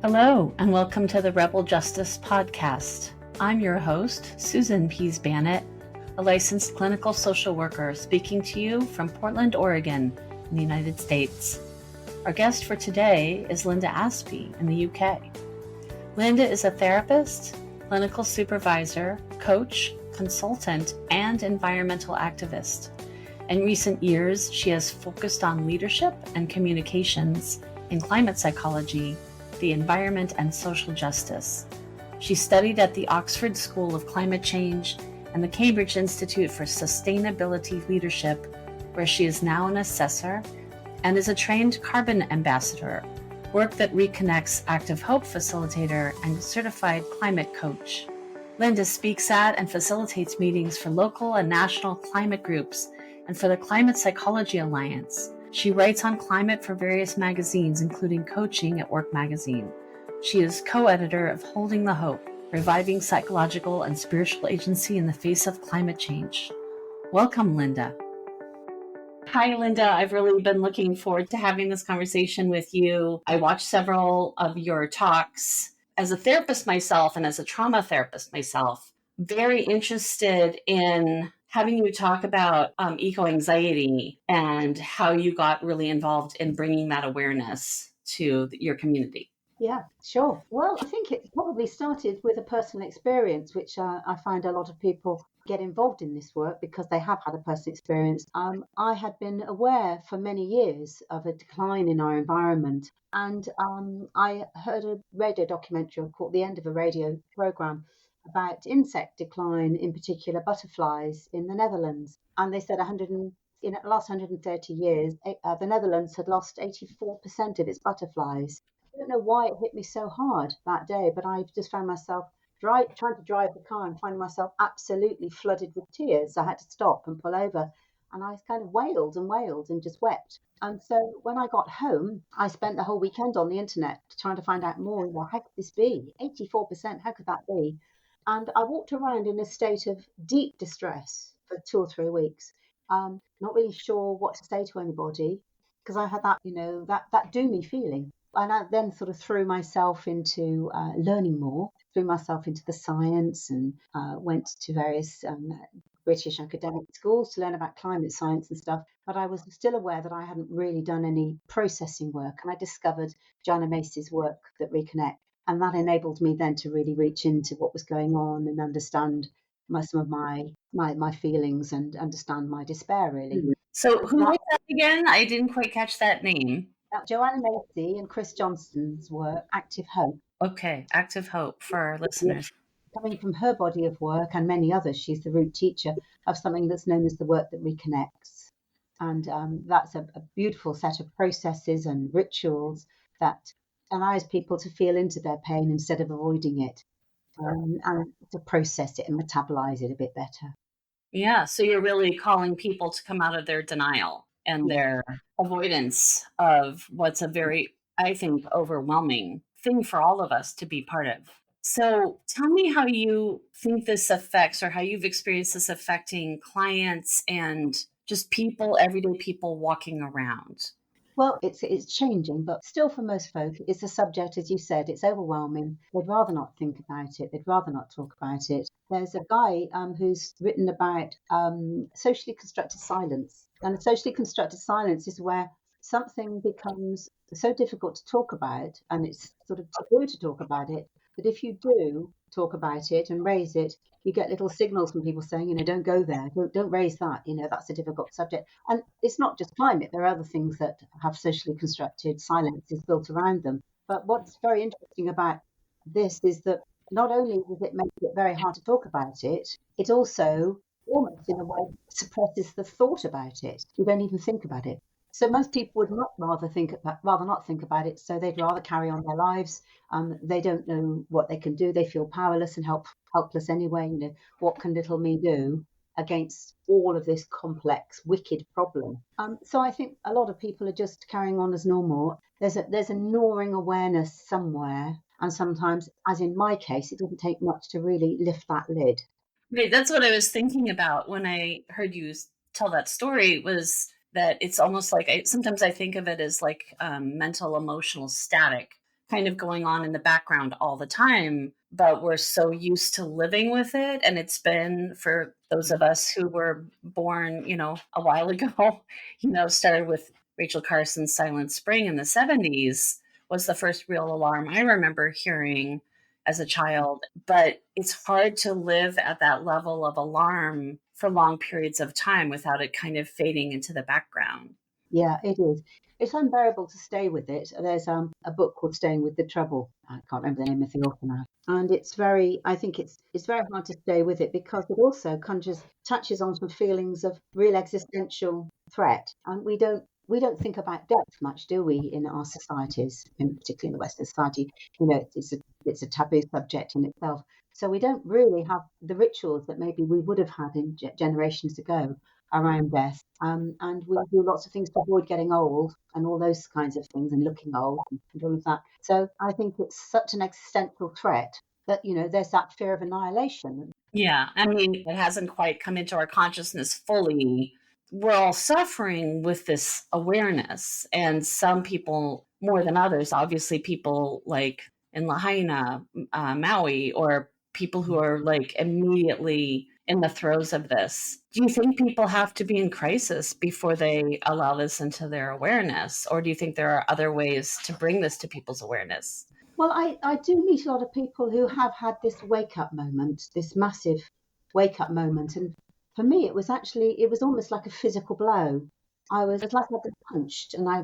Hello, and welcome to the Rebel Justice Podcast. I'm your host, Susan Pease Banitt, a licensed clinical social worker speaking to you from Portland, Oregon, in the United States. Our guest for today is Linda Aspey in the UK. Linda is a therapist, clinical supervisor, coach, consultant, and environmental activist. In recent years, she has focused on leadership and communications in climate psychology, the environment, and social justice. She studied at the Oxford School of Climate Change and the Cambridge Institute for Sustainability Leadership, where she is now an assessor and is a trained carbon ambassador, work that reconnects Active Hope facilitator and certified climate coach. Linda speaks at and facilitates meetings for local and national climate groups and for the Climate Psychology Alliance. She writes on climate for various magazines, including Coaching at Work magazine. She is co-editor of Holding the Hope, Reviving Psychological and Spiritual Agency in the Face of Climate Change. Welcome, Linda. Hi, Linda. I've really been looking forward to having this conversation with you. I watched several of your talks. As a therapist myself and as a trauma therapist myself, very interested in having you talk about eco-anxiety and how you got really involved in bringing that awareness to your community. Yeah, sure. Well, I think it probably started with a personal experience, which I find a lot of people get involved in this work because they have had a personal experience. I had been aware for many years of a decline in our environment, and I heard a radio documentary called The End of a Radio Program about insect decline, in particular butterflies in the Netherlands. And they said in the last 130 years, the Netherlands had lost 84% of its butterflies. I don't know why it hit me so hard that day, but I just found myself trying to drive the car and finding myself absolutely flooded with tears. I had to stop and pull over, and I kind of wailed and just wept. And so when I got home, I spent the whole weekend on the internet trying to find out more. Well, how could this be? 84%, how could that be? And I walked around in a state of deep distress for 2 or 3 weeks, not really sure what to say to anybody, because I had that, that doomy feeling. And I then sort of threw myself into learning more, threw myself into the science, and went to various British academic schools to learn about climate science and stuff. But I was still aware that I hadn't really done any processing work. And I discovered Joanna Macy's work that Reconnect. And that enabled me then to really reach into what was going on and understand some of my feelings and understand my despair, really. So who was that again? I didn't quite catch that name. Joanna Macy and Chris Johnston's work, Active Hope. Okay, Active Hope for our listeners. Coming from her body of work and many others, she's the root teacher of something that's known as the work that reconnects. And that's a beautiful set of processes and rituals that allows people to feel into their pain instead of avoiding it, and to process it and metabolize it a bit better. Yeah, so you're really calling people to come out of their denial and their avoidance of what's a very, I think, overwhelming thing for all of us to be part of. So tell me how you think this affects, or how you've experienced this affecting clients and just people, everyday people walking around. Well, it's changing, but still for most folk, it's a subject, as you said, it's overwhelming. They'd rather not think about it. They'd rather not talk about it. There's a guy who's written about socially constructed silence. And socially constructed silence is where something becomes so difficult to talk about, and it's sort of taboo to talk about it, that if you do talk about it and raise it, you get little signals from people saying, don't go there, don't raise that, that's a difficult subject. And it's not just climate, there are other things that have socially constructed silences built around them. But what's very interesting about this is that not only does it make it very hard to talk about it, it also almost in a way suppresses the thought about it. You don't even think about it. So most people would rather not think about it. So they'd rather carry on their lives. They don't know what they can do. They feel powerless and helpless anyway. What can little me do against all of this complex, wicked problem? So I think a lot of people are just carrying on as normal. There's a gnawing awareness somewhere, and sometimes, as in my case, it doesn't take much to really lift that lid. Right, that's what I was thinking about when I heard you tell that story, was that it's almost like sometimes I think of it as like mental emotional static, kind of going on in the background all the time, but we're so used to living with it. And it's been for those of us who were born, a while ago, started with Rachel Carson's Silent Spring in the 70s was the first real alarm I remember hearing as a child. But it's hard to live at that level of alarm for long periods of time without it kind of fading into the background. Yeah, it is. It's unbearable to stay with it. There's a book called Staying with the Trouble. I can't remember the name of the author now. And I think it's very hard to stay with it because it also touches on some feelings of real existential threat. And we don't think about death much, do we, in our societies, particularly in the Western society? It's a taboo subject in itself. So we don't really have the rituals that maybe we would have had in generations ago around death. And we do lots of things to avoid getting old and all those kinds of things and looking old and all of that. So I think it's such an existential threat that, there's that fear of annihilation. Yeah. I mean, it hasn't quite come into our consciousness fully. We're all suffering with this awareness, and some people more than others. Obviously, people like in Lahaina, Maui, or people who are like immediately in the throes of this. Do you think people have to be in crisis before they allow this into their awareness? Or do you think there are other ways to bring this to people's awareness? Well, I do meet a lot of people who have had this wake up moment, this massive wake up moment. And for me, it was almost like a physical blow. It's like I'd been punched and I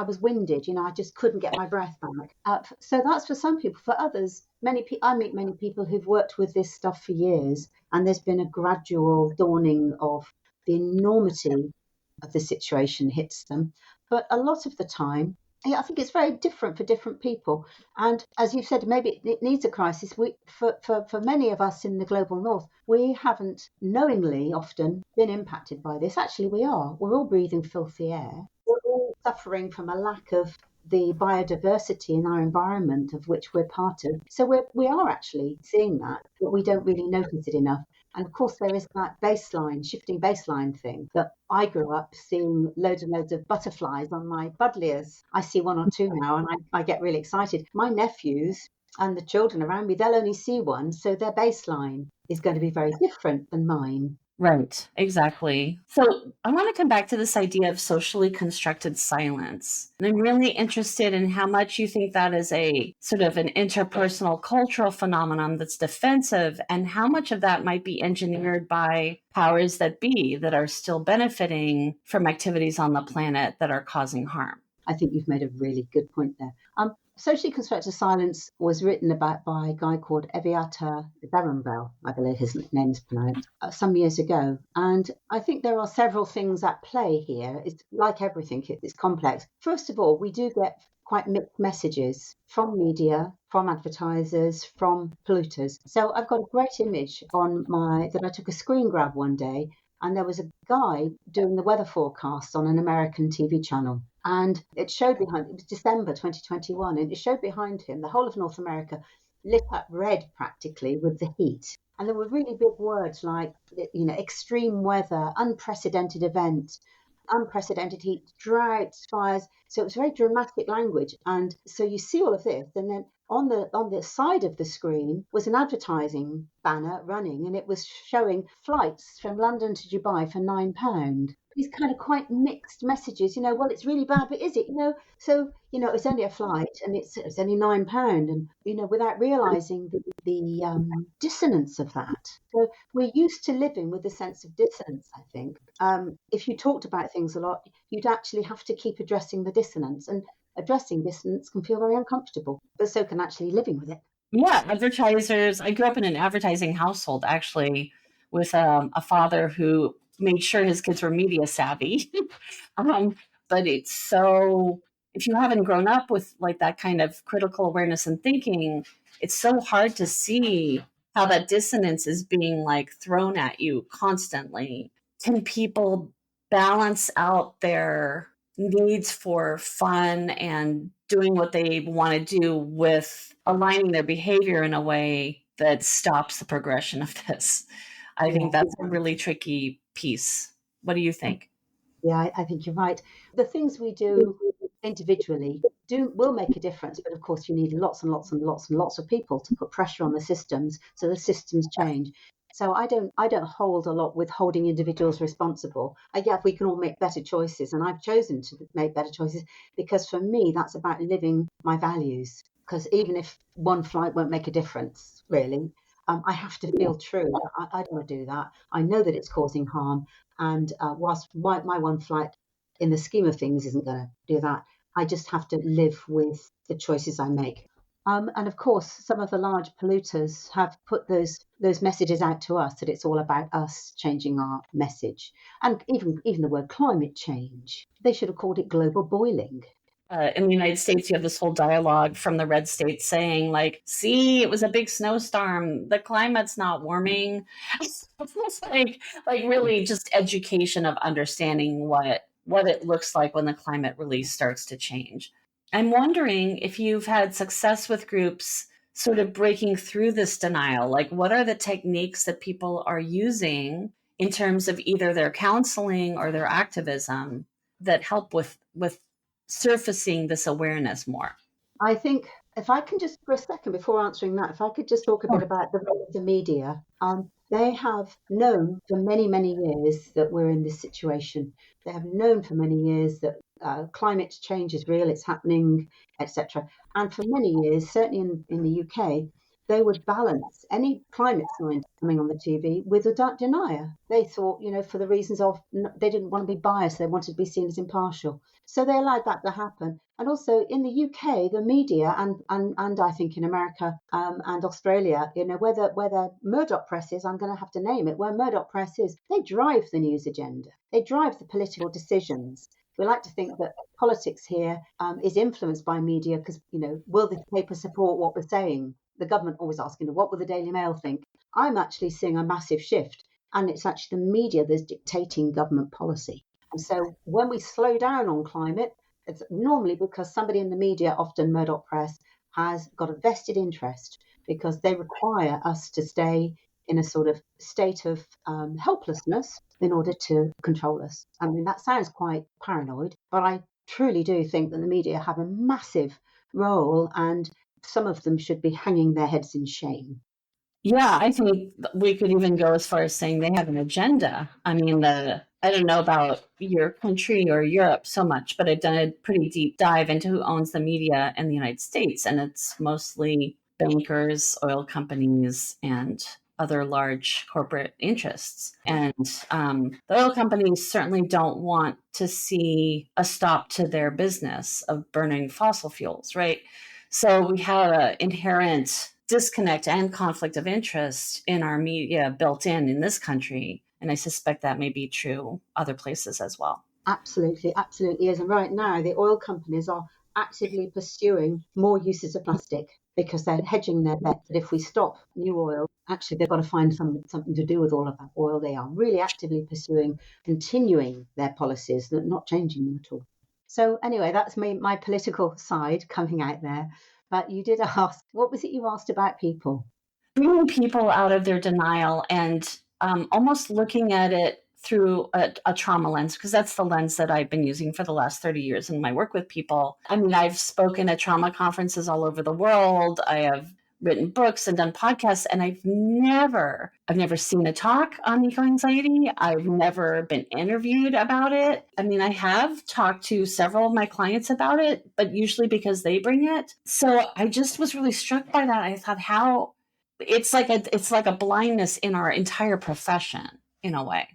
was winded, I just couldn't get my breath back. So that's for some people. For others, I meet many people who've worked with this stuff for years, and there's been a gradual dawning of the enormity of the situation hits them. But a lot of the time, yeah, I think it's very different for different people. And as you said, maybe it needs a crisis. For many of us in the global north, we haven't knowingly often been impacted by this. Actually, we are. We're all breathing filthy air. We're all suffering from a lack of the biodiversity in our environment of which we're part of. So we are actually seeing that, but we don't really notice it enough. And of course, there is that shifting baseline thing that I grew up seeing loads and loads of butterflies on my buddleias. I see one or two now and I get really excited. My nephews and the children around me, they'll only see one. So their baseline is going to be very different than mine. Right, exactly. So I want to come back to this idea of socially constructed silence. And I'm really interested in how much you think that is a sort of an interpersonal cultural phenomenon that's defensive, and how much of that might be engineered by powers that be that are still benefiting from activities on the planet that are causing harm. I think you've made a really good point there. Socially constructed silence was written about by a guy called Eviata Darrenbell, I believe his name is pronounced, some years ago. And I think there are several things at play here. It's like everything, it's complex. First of all, we do get quite mixed messages from media, from advertisers, from polluters. So I've got a great image that I took a screen grab one day, and there was a guy doing the weather forecast on an American TV channel. And it was December 2021, and it showed behind him the whole of North America lit up red practically with the heat. And there were really big words like, extreme weather, unprecedented event, unprecedented heat, droughts, fires. So it was very dramatic language. And so you see all of this, and then on the side of the screen was an advertising banner running, and it was showing flights from London to Dubai for £9. These kind of quite mixed messages, well, it's really bad, but is it? So it's only a flight and it's only £9, and without realising the dissonance of that. So we're used to living with a sense of dissonance. I think if you talked about things a lot, you'd actually have to keep addressing the dissonance, and addressing dissonance can feel very uncomfortable, but so can actually living with it. Yeah, advertisers. I grew up in an advertising household, actually, with a father who made sure his kids were media savvy. But it's so, if you haven't grown up with like that kind of critical awareness and thinking, it's so hard to see how that dissonance is being like thrown at you constantly. Can people balance out their needs for fun and doing what they want to do with aligning their behavior in a way that stops the progression of this? I think that's a really tricky piece. What do you think? Yeah, I think you're right. The things we do individually will make a difference, but of course you need lots and lots and lots and lots of people to put pressure on the systems so the systems change. So I don't hold a lot with holding individuals responsible. Yeah, we can all make better choices, and I've chosen to make better choices because for me that's about living my values. Because even if one flight won't make a difference, really, I have to feel true. I don't want to do that. I know that it's causing harm, and whilst my one flight, in the scheme of things, isn't going to do that, I just have to live with the choices I make. And of course, some of the large polluters have put those messages out to us that it's all about us changing our message. And even the word climate change, they should have called it global boiling. In the United States, you have this whole dialogue from the red states saying, like, see, it was a big snowstorm. The climate's not warming. It's like really just education of understanding what it looks like when the climate really starts to change. I'm wondering if you've had success with groups sort of breaking through this denial. Like, what are the techniques that people are using in terms of either their counseling or their activism that help with surfacing this awareness more? I think if I can just, for a second, before answering that, if I could just talk a bit about the role of the media. They have known for many, many years that we're in this situation. They have known for many years that climate change is real, it's happening, etc. And for many years, certainly in the UK, they would balance any climate signs coming on the TV with a denier. They thought, for the reasons of they didn't want to be biased, they wanted to be seen as impartial. So they allowed that to happen. And also in the UK, the media and I think in America and Australia, where the Murdoch press is, I'm going to have to name it, where Murdoch press is, they drive the news agenda. They drive the political decisions. We like to think that politics here is influenced by media because, will the paper support what we're saying? The government always asking, what will the Daily Mail think? I'm actually seeing a massive shift, and it's actually the media that's dictating government policy. And so when we slow down on climate, it's normally because somebody in the media, often Murdoch Press, has got a vested interest because they require us to stay in a sort of state of helplessness in order to control us. I mean, that sounds quite paranoid, but I truly do think that the media have a massive role, and some of them should be hanging their heads in shame. Yeah, I think we could even go as far as saying they have an agenda. I mean, I don't know about your country or Europe so much, but I've done a pretty deep dive into who owns the media in the United States, and it's mostly bankers, oil companies, and other large corporate interests. And the oil companies certainly don't want to see a stop to their business of burning fossil fuels, right? So we have an inherent disconnect and conflict of interest in our media built in this country. And I suspect that may be true other places as well. Absolutely, absolutely is. And right now, the oil companies are actively pursuing more uses of plastic because they're hedging their bet that if we stop new oil, actually they've got to find something to do with all of that oil. They are really actively pursuing, continuing their policies, not changing them at all. So anyway, that's my political side coming out there. But you did ask, what was it you asked about people? Bringing people out of their denial and almost looking at it through a trauma lens, because that's the lens that I've been using for the last 30 years in my work with people. I mean, I've spoken at trauma conferences all over the world. I have written books and done podcasts, and I've never seen a talk on eco-anxiety. I've never been interviewed about it. I mean, I have talked to several of my clients about it, but usually because they bring it. So I just was really struck by that. I thought how it's like a blindness in our entire profession in a way.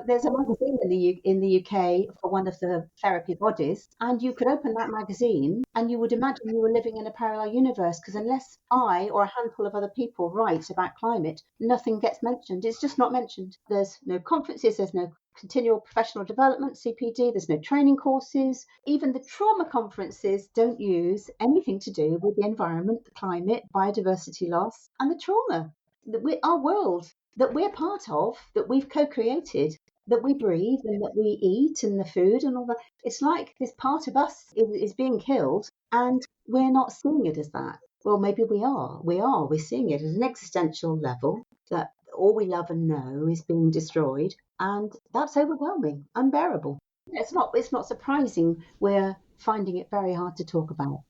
There's a magazine in the UK for one of the therapy bodies, and you could open that magazine and you would imagine you were living in a parallel universe because unless I or a handful of other people write about climate, nothing gets mentioned. It's just not mentioned. There's no conferences, there's no continual professional development, CPD, there's no training courses. Even the trauma conferences don't use anything to do with the environment, the climate, biodiversity loss, and the trauma. Our world that we're part of, that we've co-created, that we breathe and that we eat and the food and all that. It's like this part of us is being killed and we're not seeing it as that. Well, maybe we are. We're seeing it at an existential level that all we love and know is being destroyed. And that's overwhelming, unbearable. It's not surprising we're finding it very hard to talk about.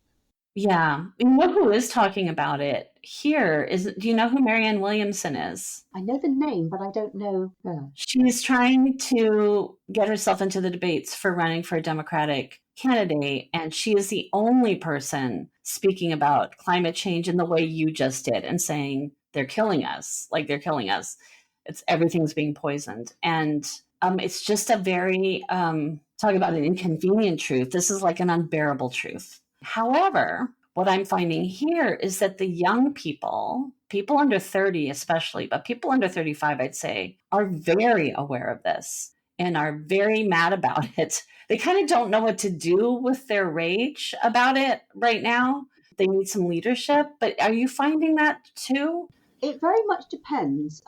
Yeah. You know who is talking about it here do you know who Marianne Williamson is? I know the name, but I don't know her. She's trying to get herself into the debates for running for a Democratic candidate, and she is the only person speaking about climate change in the way you just did and saying they're killing us, like they're killing us. It's everything's being poisoned. And it's just a very, talk about an inconvenient truth. This is like an unbearable truth. However, what I'm finding here is that the young people under 30 especially, but people under 35, I'd say, are very aware of this and are very mad about it. They kind of don't know what to do with their rage about it right now. They need some leadership. But are you finding that too? It very much depends.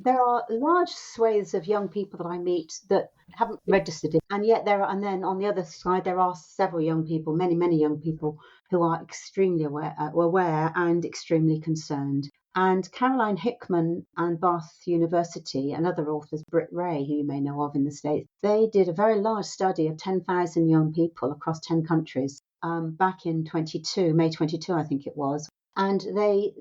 There are large swathes of young people that I meet that haven't registered it, and yet and then on the other side, there are several young people, many young people who are extremely aware and extremely concerned. And Caroline Hickman and Bath University and other authors, Britt Ray, who you may know of in the States, they did a very large study of 10,000 young people across 10 countries back in May 22, I think it was. And they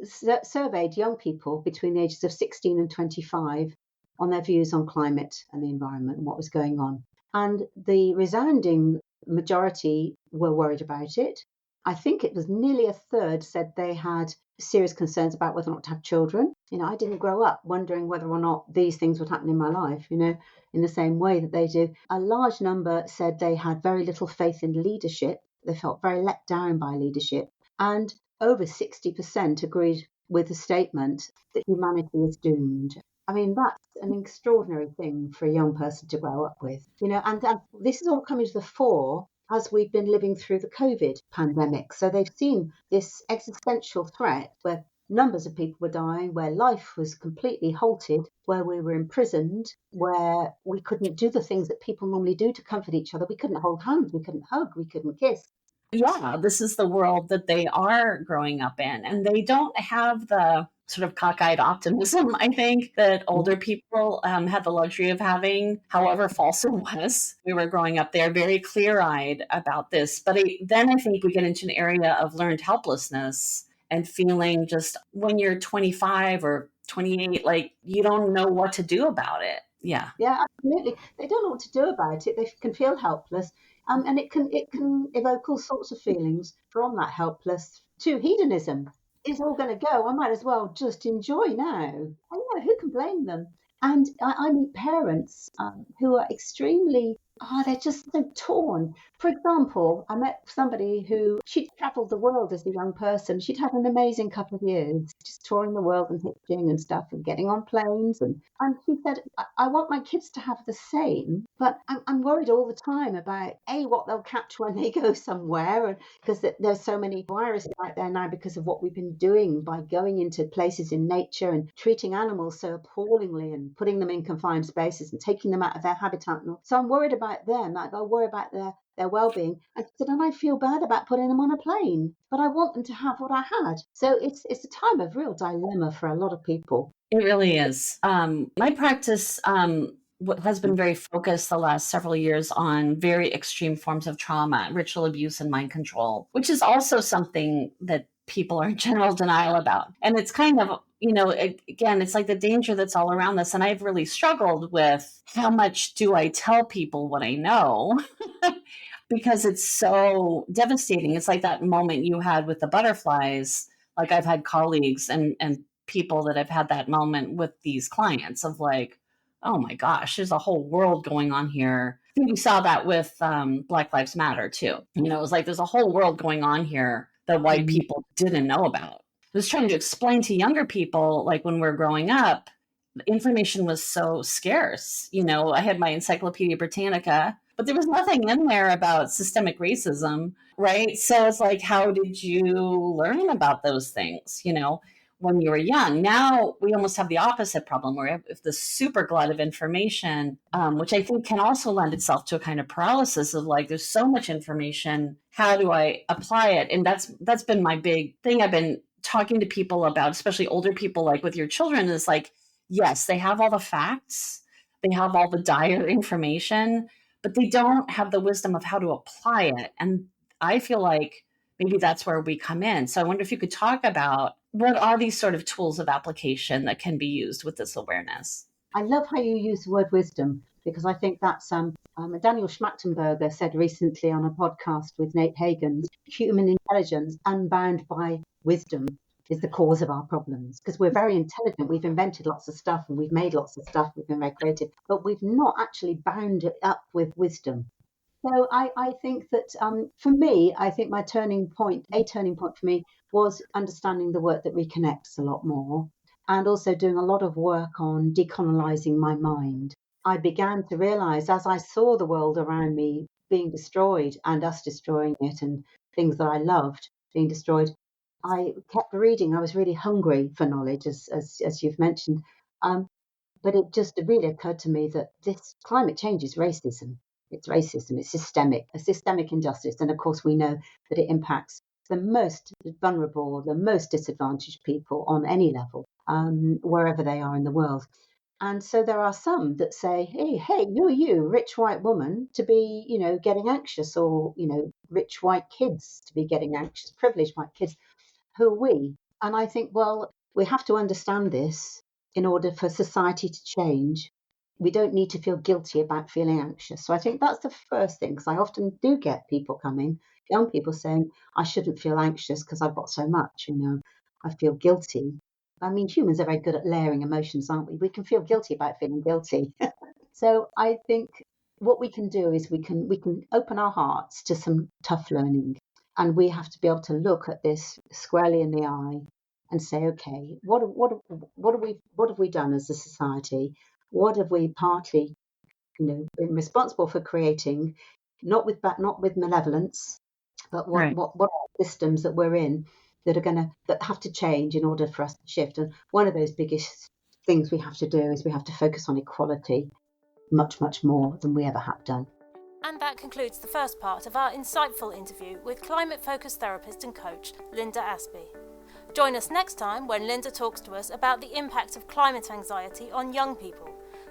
surveyed young people between the ages of 16 and 25 on their views on climate and the environment and what was going on. And the resounding majority were worried about it. I think it was nearly a third said they had serious concerns about whether or not to have children. I didn't grow up wondering whether or not these things would happen in my life, in the same way that they do. A large number said they had very little faith in leadership. They felt very let down by leadership. And over 60% agreed with the statement that humanity is doomed. I mean, that's an extraordinary thing for a young person to grow up with, and this is all coming to the fore as we've been living through the COVID pandemic. So they've seen this existential threat where numbers of people were dying, where life was completely halted, where we were imprisoned, where we couldn't do the things that people normally do to comfort each other. We couldn't hold hands, we couldn't hug, we couldn't kiss. Yeah, this is the world that they are growing up in. And they don't have the sort of cockeyed optimism, I think, that older people had the luxury of having, however false it was. We were growing up there very clear-eyed about this. But then I think we get into an area of learned helplessness and feeling just when you're 25 or 28, like you don't know what to do about it. Yeah. Yeah, absolutely. They don't know what to do about it. They can feel helpless. And it can evoke all sorts of feelings, from that helpless to hedonism. It's all going to go. I might as well just enjoy now. And who can blame them? And I meet parents who are extremely, they're just so torn. For example, I met somebody who, she'd travelled the world as a young person. She'd had an amazing couple of years, just touring the world and hitching and stuff and getting on planes. And she said, I want my kids to have the same, but I'm worried all the time about, what they'll catch when they go somewhere, because there's so many viruses out there now because of what we've been doing by going into places in nature and treating animals so appallingly and putting them in confined spaces and taking them out of their habitat. So I'm worried about them. I worry about their well-being. And she said, and I feel bad about putting them on a plane, but I want them to have what I had. So it's a time of real dilemma for a lot of people. It really is. My practice has been very focused the last several years on very extreme forms of trauma, ritual abuse, and mind control, which is also something that people are in general denial about. And it's kind of, again, it's like the danger that's all around us. And I've really struggled with how much do I tell people what I know? Because it's so devastating. It's like that moment you had with the butterflies. Like I've had colleagues and people that have had that moment with these clients of like, oh my gosh, there's a whole world going on here. I think we saw that with Black Lives Matter too. It was like there's a whole world going on here that white people didn't know about. I was trying to explain to younger people, like when we're growing up, information was so scarce. I had my Encyclopedia Britannica, but there was nothing in there about systemic racism, right? So it's like, how did you learn about those things, when you were young? Now we almost have the opposite problem where we have the super glut of information, which I think can also lend itself to a kind of paralysis of like, there's so much information. How do I apply it? And that's been my big thing. I've been talking to people about, especially older people, like with your children, is like, yes, they have all the facts. They have all the dire information, but they don't have the wisdom of how to apply it. And I feel like maybe that's where we come in. So I wonder if you could talk about what are these sort of tools of application that can be used with this awareness? I love how you use the word wisdom, because I think that's Daniel Schmachtenberger said recently on a podcast with Nate Hagen, human intelligence unbound by wisdom is the cause of our problems, because we're very intelligent. We've invented lots of stuff and we've made lots of stuff. We've been very creative, but we've not actually bound it up with wisdom. So I think that for me, I think a turning point for me was understanding the work that reconnects a lot more, and also doing a lot of work on decolonizing my mind. I began to realize as I saw the world around me being destroyed and us destroying it and things that I loved being destroyed, I kept reading. I was really hungry for knowledge, as you've mentioned. But it just really occurred to me that this climate change is racism. It's racism. It's a systemic injustice. And of course, we know that it impacts the most vulnerable, the most disadvantaged people on any level, wherever they are in the world. And so there are some that say, hey, who are you, rich white woman, to be, getting anxious, or, rich white kids to be getting anxious, privileged white kids. Who are we? And I think, well, we have to understand this in order for society to change. We don't need to feel guilty about feeling anxious. So I think that's the first thing, because I often do get people coming, young people saying, I shouldn't feel anxious because I've got so much, I feel guilty. I mean, humans are very good at layering emotions, aren't we? We can feel guilty about feeling guilty. So I think what we can do is we can open our hearts to some tough learning. And we have to be able to look at this squarely in the eye and say, okay, what have we done as a society? What have we partly, been responsible for creating, not with malevolence, but what are systems that we're in that have to change in order for us to shift? And one of those biggest things we have to do is we have to focus on equality much, much more than we ever have done. And that concludes the first part of our insightful interview with climate-focused therapist and coach Linda Aspey. Join us next time when Linda talks to us about the impact of climate anxiety on young people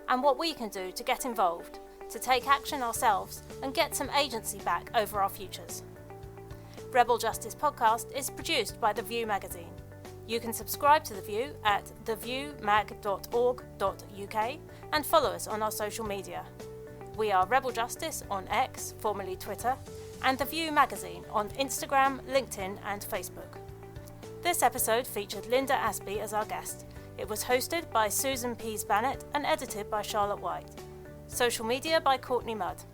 and what we can do to get involved, to take action ourselves and get some agency back over our futures. Rebel Justice Podcast is produced by The View magazine. You can subscribe to The View at theviewmag.org.uk and follow us on our social media. We are Rebel Justice on X, formerly Twitter, and The View magazine on Instagram, LinkedIn and Facebook. This episode featured Linda Aspey as our guest. It was hosted by Susan Pease Banitt and edited by Charlotte White. Social media by Courtney Mudd.